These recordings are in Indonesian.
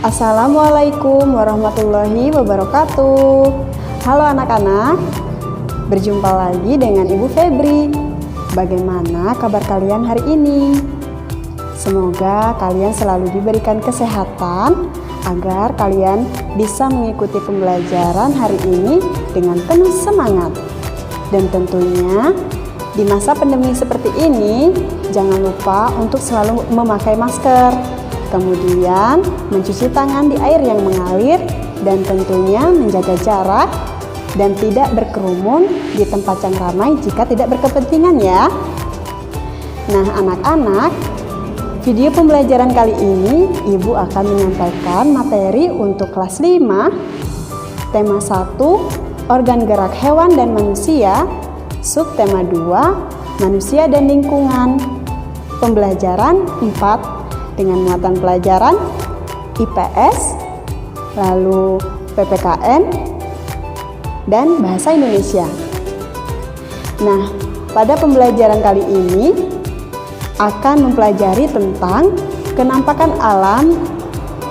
Assalamualaikum warahmatullahi wabarakatuh. Halo anak-anak, berjumpa lagi dengan Ibu Febri. Bagaimana kabar kalian hari ini? Semoga kalian selalu diberikan kesehatan agar kalian bisa mengikuti pembelajaran hari ini dengan penuh semangat. Dan tentunya di masa pandemi seperti ini, jangan lupa untuk selalu memakai masker. Kemudian mencuci tangan di air yang mengalir dan tentunya menjaga jarak dan tidak berkerumun di tempat yang ramai jika tidak berkepentingan ya. Nah anak-anak, video pembelajaran kali ini Ibu akan menyampaikan materi untuk kelas 5, tema 1, organ gerak hewan dan manusia, subtema 2, manusia dan lingkungan, pembelajaran 4, dengan muatan pelajaran IPS, lalu PPKN, dan Bahasa Indonesia. Nah, pada pembelajaran kali ini akan mempelajari tentang kenampakan alam,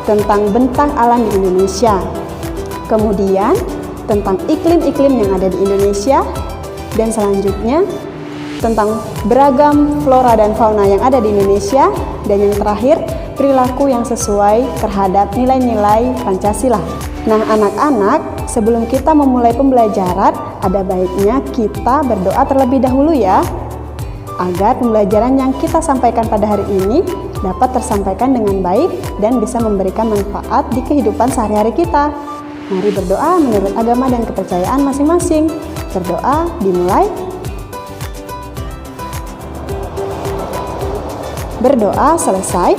tentang bentang alam di Indonesia, kemudian tentang iklim-iklim yang ada di Indonesia, dan selanjutnya tentang beragam flora dan fauna yang ada di Indonesia, dan yang terakhir perilaku yang sesuai terhadap nilai-nilai Pancasila. Nah anak-anak, sebelum kita memulai pembelajaran ada baiknya kita berdoa terlebih dahulu ya, agar pembelajaran yang kita sampaikan pada hari ini dapat tersampaikan dengan baik dan bisa memberikan manfaat di kehidupan sehari-hari kita. Mari berdoa menurut agama dan kepercayaan masing-masing. Berdoa dimulai. Berdoa selesai.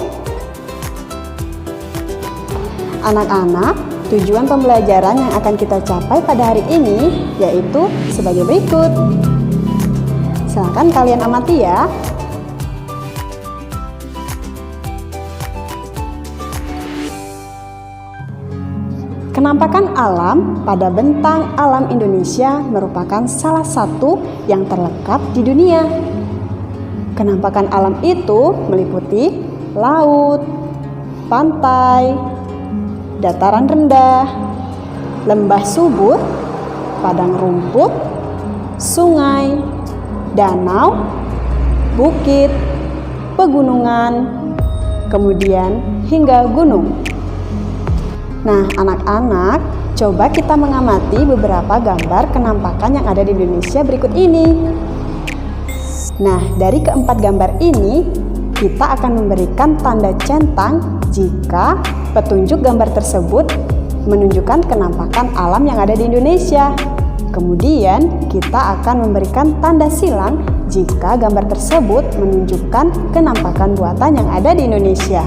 Anak-anak, tujuan pembelajaran yang akan kita capai pada hari ini yaitu sebagai berikut. Silakan kalian amati ya. Kenampakan alam pada bentang alam Indonesia merupakan salah satu yang terlengkap di dunia. Kenampakan alam itu meliputi laut, pantai, dataran rendah, lembah subur, padang rumput, sungai, danau, bukit, pegunungan, kemudian hingga gunung. Nah, anak-anak, coba kita mengamati beberapa gambar kenampakan yang ada di Indonesia berikut ini. Nah, dari keempat gambar ini, kita akan memberikan tanda centang jika petunjuk gambar tersebut menunjukkan kenampakan alam yang ada di Indonesia. Kemudian, kita akan memberikan tanda silang jika gambar tersebut menunjukkan kenampakan buatan yang ada di Indonesia.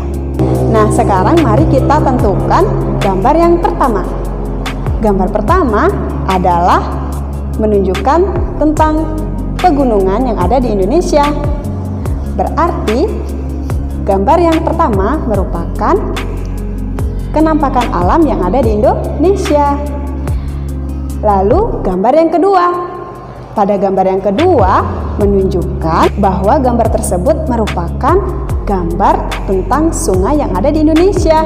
Nah, sekarang mari kita tentukan gambar yang pertama. Gambar pertama adalah menunjukkan tentang pegunungan yang ada di Indonesia. Berarti gambar yang pertama merupakan kenampakan alam yang ada di Indonesia. Lalu gambar yang kedua. Pada gambar yang kedua menunjukkan bahwa gambar tersebut merupakan gambar tentang sungai yang ada di Indonesia.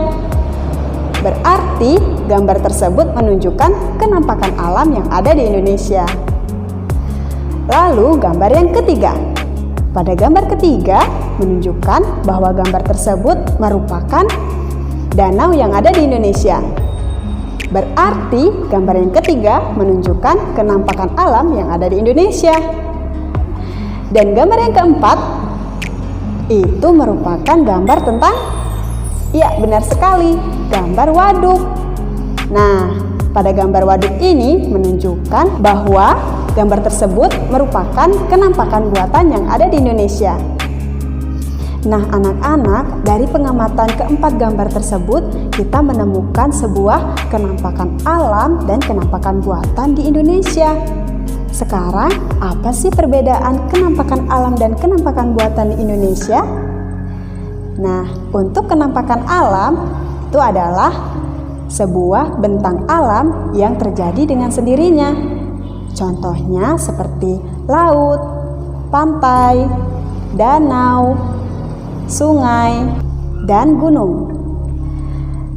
Berarti gambar tersebut menunjukkan kenampakan alam yang ada di Indonesia. Lalu gambar yang ketiga. Pada gambar ketiga menunjukkan bahwa gambar tersebut merupakan danau yang ada di Indonesia. Berarti gambar yang ketiga menunjukkan kenampakan alam yang ada di Indonesia. Dan gambar yang keempat itu merupakan gambar tentang, ya benar sekali, gambar waduk. Nah, pada gambar waduk ini menunjukkan bahwa gambar tersebut merupakan kenampakan buatan yang ada di Indonesia. Nah, anak-anak, dari pengamatan keempat gambar tersebut, kita menemukan sebuah kenampakan alam dan kenampakan buatan di Indonesia. Sekarang, apa sih perbedaan kenampakan alam dan kenampakan buatan di Indonesia? Nah, untuk kenampakan alam itu adalah sebuah bentang alam yang terjadi dengan sendirinya. Contohnya seperti laut, pantai, danau, sungai, dan gunung.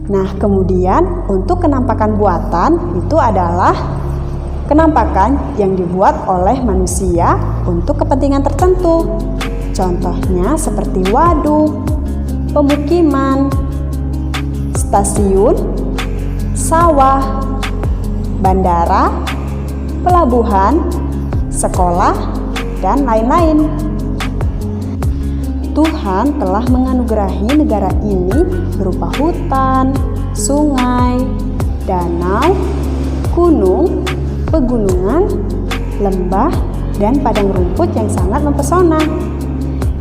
Nah, kemudian untuk kenampakan buatan itu adalah kenampakan yang dibuat oleh manusia untuk kepentingan tertentu. Contohnya seperti waduk, pemukiman, stasiun, sawah, bandara, pelabuhan, sekolah, dan lain-lain. Tuhan telah menganugerahi negara ini berupa hutan, sungai, danau, gunung, pegunungan, lembah, dan padang rumput yang sangat mempesona.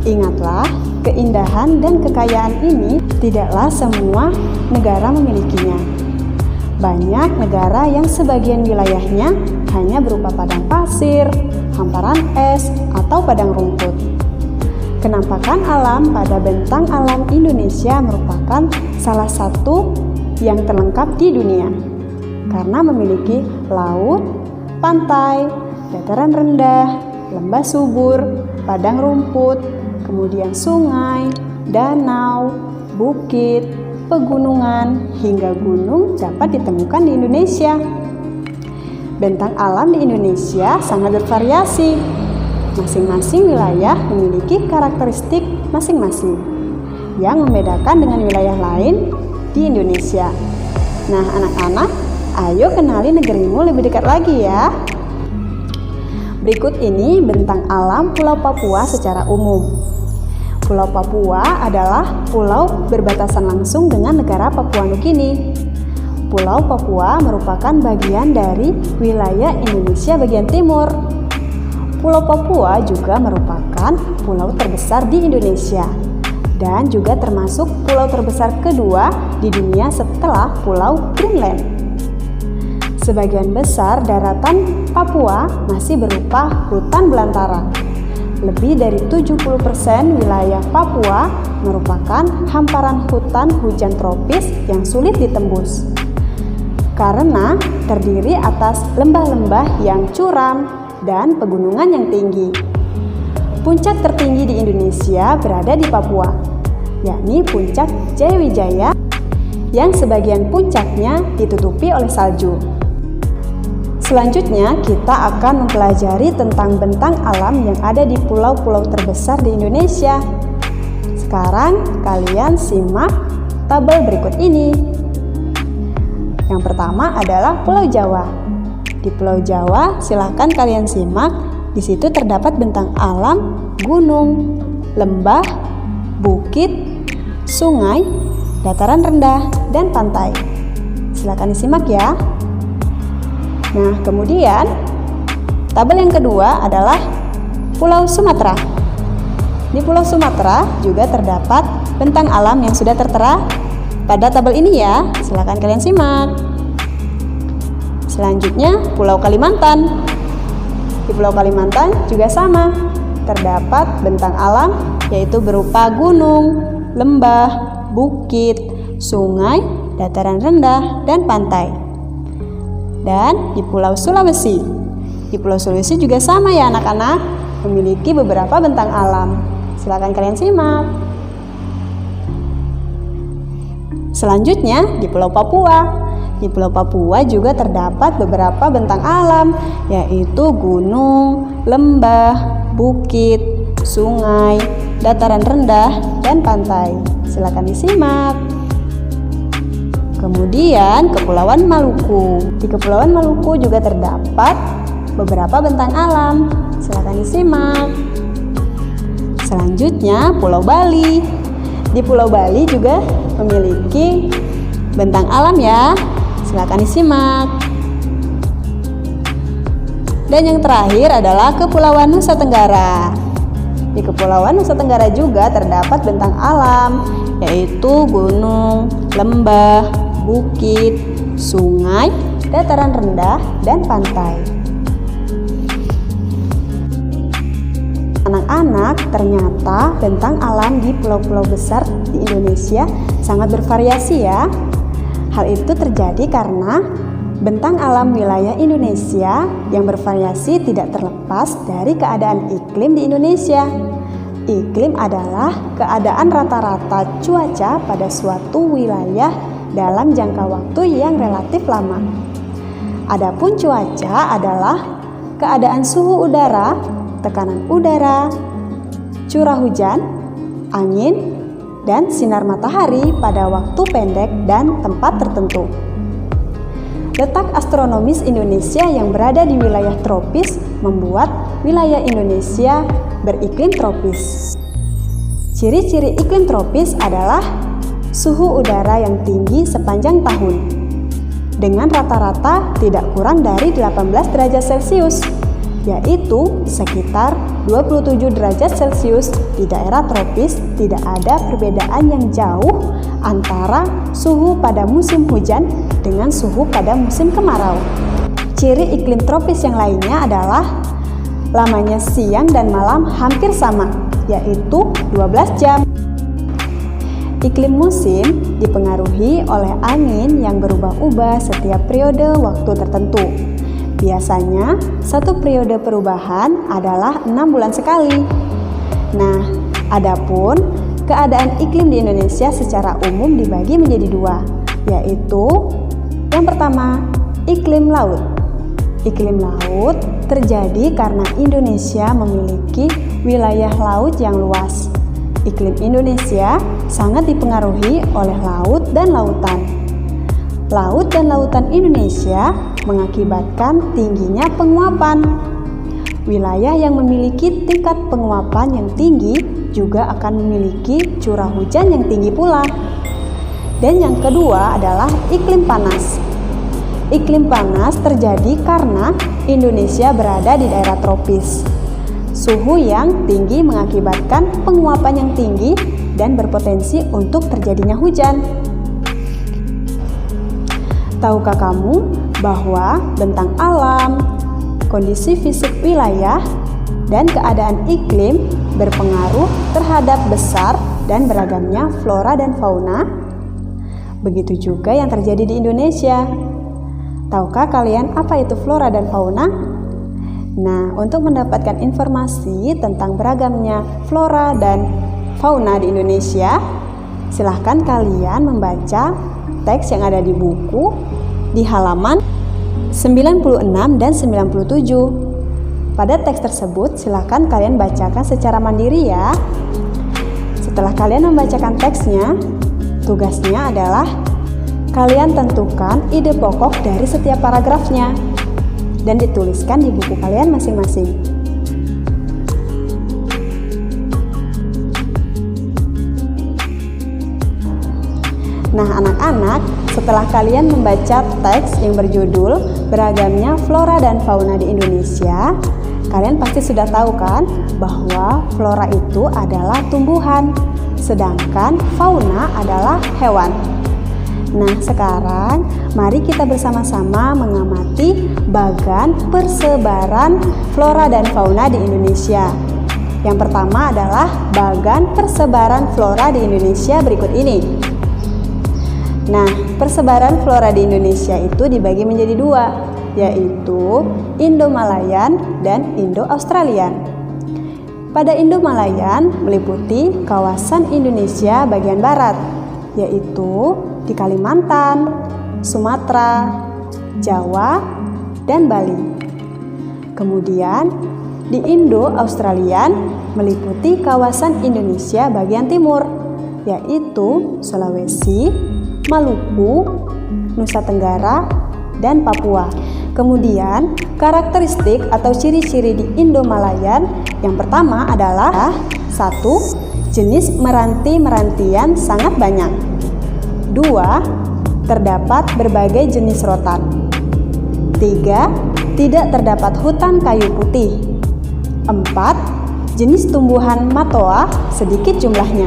Ingatlah, keindahan dan kekayaan ini tidaklah semua negara memilikinya. Banyak negara yang sebagian wilayahnya hanya berupa padang pasir, hamparan es, atau padang rumput. Kenampakan alam pada bentang alam Indonesia merupakan salah satu yang terlengkap di dunia karena memiliki laut, pantai, dataran rendah, lembah subur, padang rumput, kemudian sungai, danau, bukit, pegunungan, hingga gunung dapat ditemukan di Indonesia. Bentang alam di Indonesia sangat bervariasi. Masing-masing wilayah memiliki karakteristik masing-masing yang membedakan dengan wilayah lain di Indonesia. Nah, anak-anak, ayo kenali negerimu lebih dekat lagi ya. Berikut ini bentang alam Pulau Papua secara umum. Pulau Papua adalah pulau berbatasan langsung dengan negara Papua Nugini. Pulau Papua merupakan bagian dari wilayah Indonesia bagian timur. Pulau Papua juga merupakan pulau terbesar di Indonesia dan juga termasuk pulau terbesar kedua di dunia setelah Pulau Greenland. Sebagian besar daratan Papua masih berupa hutan belantara. Lebih dari 70% wilayah Papua merupakan hamparan hutan hujan tropis yang sulit ditembus karena terdiri atas lembah-lembah yang curam dan pegunungan yang tinggi. Puncak tertinggi di Indonesia berada di Papua, yakni Puncak Jayawijaya yang sebagian puncaknya ditutupi oleh salju. Selanjutnya, kita akan mempelajari tentang bentang alam yang ada di pulau-pulau terbesar di Indonesia. Sekarang, kalian simak tabel berikut ini. Yang pertama adalah Pulau Jawa. Di Pulau Jawa, silahkan kalian simak. Di situ terdapat bentang alam, gunung, lembah, bukit, sungai, dataran rendah, dan pantai. Silahkan disimak ya. Nah, kemudian tabel yang kedua adalah Pulau Sumatera. Di Pulau Sumatera juga terdapat bentang alam yang sudah tertera pada tabel ini ya. Silahkan kalian simak. Selanjutnya, Pulau Kalimantan. Di Pulau Kalimantan juga sama. Terdapat bentang alam yaitu berupa gunung, lembah, bukit, sungai, dataran rendah, dan pantai. Dan di Pulau Sulawesi. Di Pulau Sulawesi juga sama ya anak-anak, memiliki beberapa bentang alam. Silakan kalian simak. Selanjutnya di Pulau Papua. Di Pulau Papua juga terdapat beberapa bentang alam, yaitu gunung, lembah, bukit, sungai, dataran rendah, dan pantai. Silakan disimak. Kemudian Kepulauan Maluku. Di Kepulauan Maluku juga terdapat beberapa bentang alam. Silakan disimak. Selanjutnya Pulau Bali. Di Pulau Bali juga memiliki bentang alam ya. Silakan disimak. Dan yang terakhir adalah Kepulauan Nusa Tenggara. Di Kepulauan Nusa Tenggara juga terdapat bentang alam, yaitu gunung, lembah, bukit, sungai, dataran rendah, dan pantai. Anak-anak, ternyata bentang alam di pulau-pulau besar di Indonesia sangat bervariasi ya. Hal itu terjadi karena bentang alam wilayah Indonesia yang bervariasi tidak terlepas dari keadaan iklim di Indonesia. Iklim adalah keadaan rata-rata cuaca pada suatu wilayah dalam jangka waktu yang relatif lama. Adapun cuaca adalah keadaan suhu udara, tekanan udara, curah hujan, angin, dan sinar matahari pada waktu pendek dan tempat tertentu. Letak astronomis Indonesia yang berada di wilayah tropis membuat wilayah Indonesia beriklim tropis. Ciri-ciri iklim tropis adalah suhu udara yang tinggi sepanjang tahun, dengan rata-rata tidak kurang dari 18 derajat Celcius, yaitu sekitar 27 derajat Celcius. Di daerah tropis tidak ada perbedaan yang jauh antara suhu pada musim hujan dengan suhu pada musim kemarau. Ciri iklim tropis yang lainnya adalah lamanya siang dan malam hampir sama, yaitu 12 jam. Iklim musim dipengaruhi oleh angin yang berubah-ubah setiap periode waktu tertentu. Biasanya, satu periode perubahan adalah 6 bulan sekali. Nah, adapun keadaan iklim di Indonesia secara umum dibagi menjadi dua, yaitu yang pertama, iklim laut. Iklim laut terjadi karena Indonesia memiliki wilayah laut yang luas. Iklim Indonesia sangat dipengaruhi oleh laut dan lautan. Laut dan lautan Indonesia mengakibatkan tingginya penguapan. Wilayah yang memiliki tingkat penguapan yang tinggi juga akan memiliki curah hujan yang tinggi pula. Dan yang kedua adalah iklim panas. Iklim panas terjadi karena Indonesia berada di daerah tropis. Suhu yang tinggi mengakibatkan penguapan yang tinggi dan berpotensi untuk terjadinya hujan. Tahukah kamu bahwa bentang alam, kondisi fisik wilayah, dan keadaan iklim berpengaruh terhadap besar dan beragamnya flora dan fauna? Begitu juga yang terjadi di Indonesia. Tahukah kalian apa itu flora dan fauna? Nah, untuk mendapatkan informasi tentang beragamnya flora dan fauna di Indonesia, silahkan kalian membaca teks yang ada di buku di halaman 96 dan 97. Pada teks tersebut, silahkan kalian bacakan secara mandiri ya. Setelah kalian membacakan teksnya, tugasnya adalah kalian tentukan ide pokok dari setiap paragrafnya dan dituliskan di buku kalian masing-masing. Nah, anak-anak, setelah kalian membaca teks yang berjudul Beragamnya Flora dan Fauna di Indonesia, kalian pasti sudah tahu kan bahwa flora itu adalah tumbuhan, sedangkan fauna adalah hewan. Nah, sekarang mari kita bersama-sama mengamati bagan persebaran flora dan fauna di Indonesia. Yang pertama adalah bagan persebaran flora di Indonesia berikut ini. Nah, persebaran flora di Indonesia itu dibagi menjadi dua, yaitu Indo-Malayan dan Indo-Australian. Pada Indo-Malayan meliputi kawasan Indonesia bagian barat, yaitu di Kalimantan, Sumatera, Jawa, dan Bali. Kemudian di Indo-Australian meliputi kawasan Indonesia bagian timur, yaitu Sulawesi, Maluku, Nusa Tenggara, dan Papua. Kemudian karakteristik atau ciri-ciri di Indo-Malayan yang pertama adalah 1. Jenis meranti-merantian sangat banyak. 2. Terdapat berbagai jenis rotan. 3. Tidak terdapat hutan kayu putih. 4. Jenis tumbuhan matoa sedikit jumlahnya.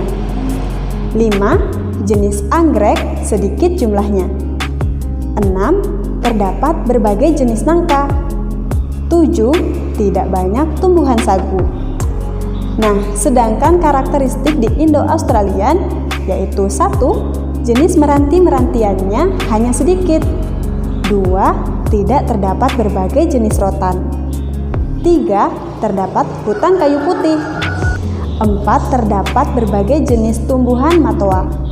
5. Jenis anggrek sedikit jumlahnya. 6. Terdapat berbagai jenis nangka. 7. Tidak banyak tumbuhan sagu. Nah, sedangkan karakteristik di Indo-Australian yaitu 1. Jenis meranti-merantiannya hanya sedikit. 2. Tidak terdapat berbagai jenis rotan. 3. Terdapat hutan kayu putih. 4. Terdapat berbagai jenis tumbuhan matoa.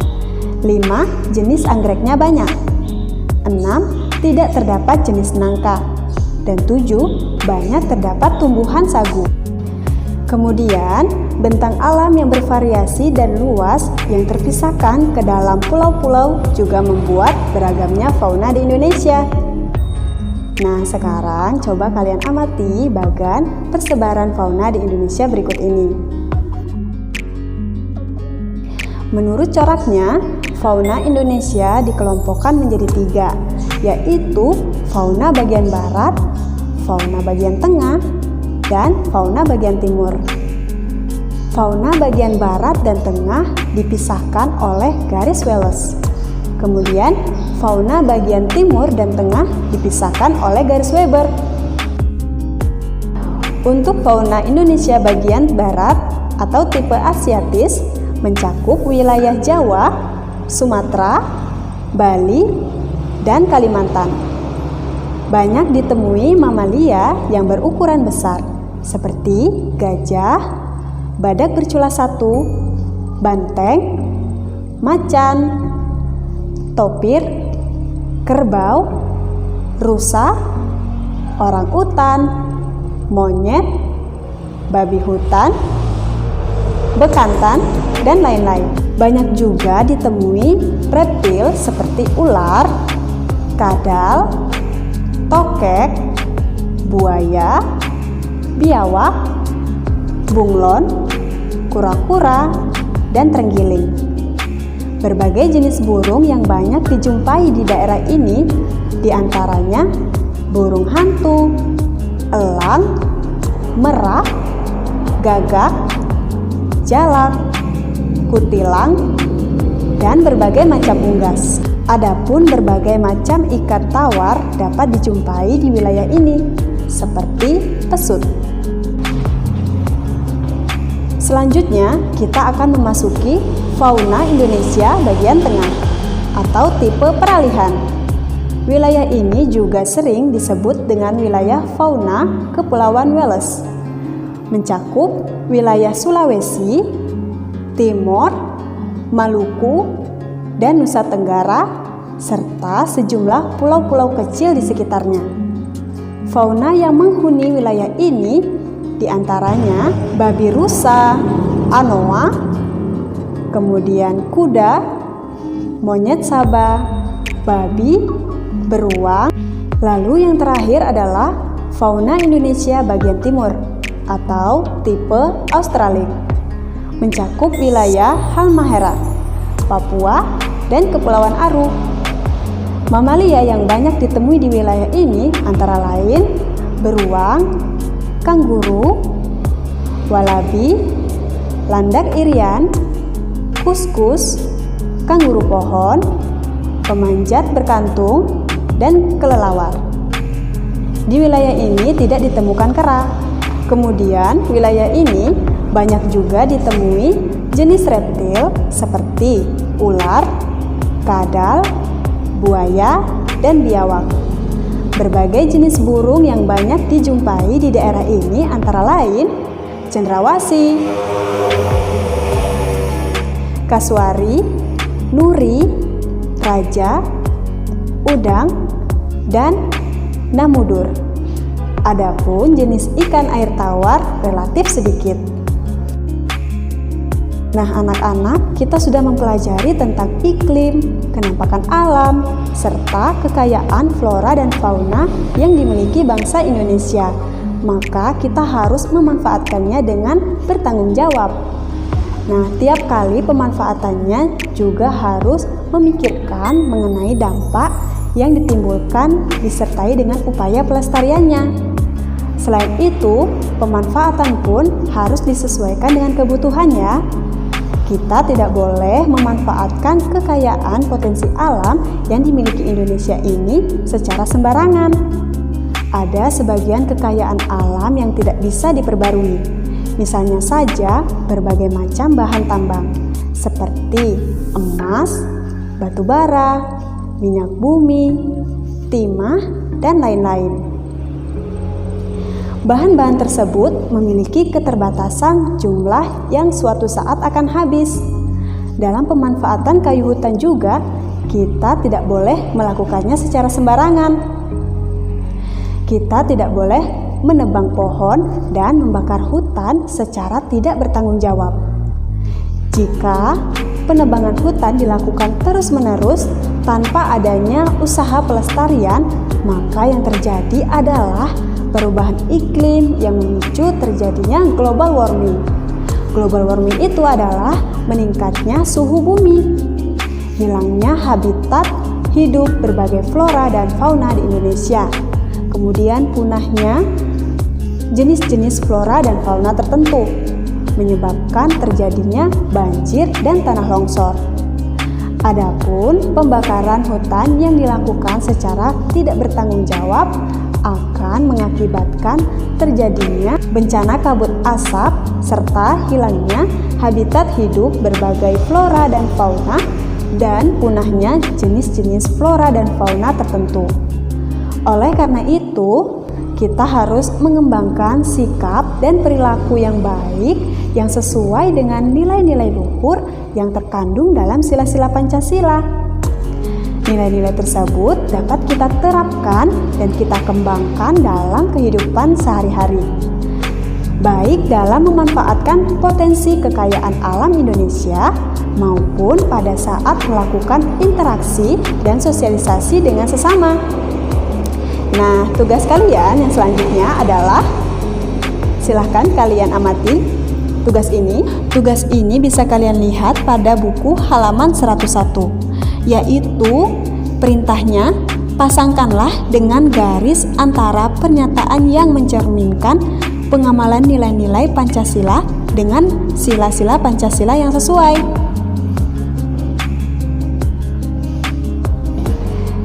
5. Jenis anggreknya banyak. 6. Tidak terdapat jenis nangka. Dan 7. Banyak terdapat tumbuhan sagu. Kemudian, bentang alam yang bervariasi dan luas yang terpisahkan ke dalam pulau-pulau juga membuat beragamnya fauna di Indonesia. Nah, sekarang coba kalian amati bagan persebaran fauna di Indonesia berikut ini. Menurut coraknya, fauna Indonesia dikelompokkan menjadi 3, yaitu fauna bagian barat, fauna bagian tengah, dan fauna bagian timur. Fauna bagian barat dan tengah dipisahkan oleh garis Wallace. Kemudian, fauna bagian timur dan tengah dipisahkan oleh garis Weber. Untuk fauna Indonesia bagian barat atau tipe Asiatis mencakup wilayah Jawa, Sumatera, Bali, dan Kalimantan. Banyak ditemui mamalia yang berukuran besar, seperti gajah, badak bercula 1, banteng, macan, topir, kerbau, rusa, orang utan, monyet, babi hutan, bekantan, dan lain-lain. Banyak juga ditemui reptil seperti ular, kadal, tokek, buaya, biawak, bunglon, kura-kura, dan terenggiling. Berbagai jenis burung yang banyak dijumpai di daerah ini diantaranya burung hantu, elang, merak, gagak, jalak, kutilang, dan berbagai macam unggas. Adapun berbagai macam ikan tawar dapat dijumpai di wilayah ini, seperti pesut. Selanjutnya, kita akan memasuki fauna Indonesia bagian tengah atau tipe peralihan. Wilayah ini juga sering disebut dengan wilayah fauna Kepulauan Wallace. Mencakup wilayah Sulawesi, Timor, Maluku, dan Nusa Tenggara, serta sejumlah pulau-pulau kecil di sekitarnya. Fauna yang menghuni wilayah ini diantaranya babi rusa, anoa, kemudian kuda, monyet sabah, babi, beruang. Lalu yang terakhir adalah fauna Indonesia bagian timur atau tipe Australik. Mencakup wilayah Halmahera, Papua, dan Kepulauan Aru. Mamalia yang banyak ditemui di wilayah ini antara lain beruang, kanguru, walabi, landak irian, kuskus, kanguru pohon, pemanjat berkantung, dan kelelawar. Di wilayah ini tidak ditemukan kera. Kemudian wilayah ini banyak juga ditemui jenis reptil seperti ular, kadal, buaya, dan biawak. Berbagai jenis burung yang banyak dijumpai di daerah ini antara lain cendrawasih, kasuari, nuri, raja, udang, dan namudur. Adapun jenis ikan air tawar relatif sedikit. Nah, anak-anak, kita sudah mempelajari tentang iklim, kenampakan alam, serta kekayaan flora dan fauna yang dimiliki bangsa Indonesia. Maka kita harus memanfaatkannya dengan bertanggung jawab. Nah, tiap kali pemanfaatannya juga harus memikirkan mengenai dampak yang ditimbulkan disertai dengan upaya pelestariannya. Selain itu, pemanfaatan pun harus disesuaikan dengan kebutuhannya. Kita tidak boleh memanfaatkan kekayaan potensi alam yang dimiliki Indonesia ini secara sembarangan. Ada sebagian kekayaan alam yang tidak bisa diperbarui. Misalnya saja berbagai macam bahan tambang seperti emas, batu bara, minyak bumi, timah, dan lain-lain. Bahan-bahan tersebut memiliki keterbatasan jumlah yang suatu saat akan habis. dalam pemanfaatan kayu hutan juga, kita tidak boleh melakukannya secara sembarangan. Kita tidak boleh menebang pohon dan membakar hutan secara tidak bertanggung jawab. Jika penebangan hutan dilakukan terus-menerus tanpa adanya usaha pelestarian, maka yang terjadi adalah perubahan iklim yang memicu terjadinya global warming. Global warming itu adalah meningkatnya suhu bumi, hilangnya habitat hidup berbagai flora dan fauna di Indonesia, kemudian punahnya jenis-jenis flora dan fauna tertentu, menyebabkan terjadinya banjir dan tanah longsor. Adapun pembakaran hutan yang dilakukan secara tidak bertanggung jawab akan mengakibatkan terjadinya bencana kabut asap serta hilangnya habitat hidup berbagai flora dan fauna dan punahnya jenis-jenis flora dan fauna tertentu. Oleh karena itu, kita harus mengembangkan sikap dan perilaku yang baik yang sesuai dengan nilai-nilai luhur yang terkandung dalam sila-sila Pancasila. Nilai-nilai tersebut dapat kita terapkan dan kita kembangkan dalam kehidupan sehari-hari, baik dalam memanfaatkan potensi kekayaan alam Indonesia maupun pada saat melakukan interaksi dan sosialisasi dengan sesama. Nah, tugas kalian yang selanjutnya adalah silahkan kalian amati tugas ini bisa kalian lihat pada buku halaman 101, yaitu perintahnya, pasangkanlah dengan garis antara pernyataan yang mencerminkan pengamalan nilai-nilai Pancasila dengan sila-sila Pancasila yang sesuai.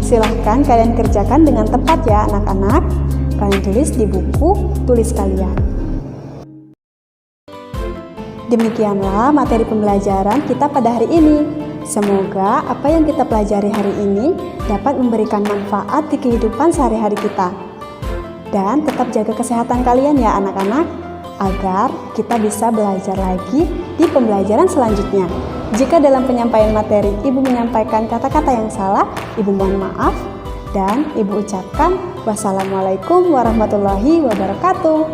Silahkan kalian kerjakan dengan tepat ya anak-anak. Kalian tulis di buku tulis kalian. Demikianlah materi pembelajaran kita pada hari ini. Semoga apa yang kita pelajari hari ini dapat memberikan manfaat di kehidupan sehari-hari kita. Dan tetap jaga kesehatan kalian ya anak-anak, agar kita bisa belajar lagi di pembelajaran selanjutnya. Jika dalam penyampaian materi Ibu menyampaikan kata-kata yang salah, Ibu mohon maaf dan Ibu ucapkan wassalamualaikum warahmatullahi wabarakatuh.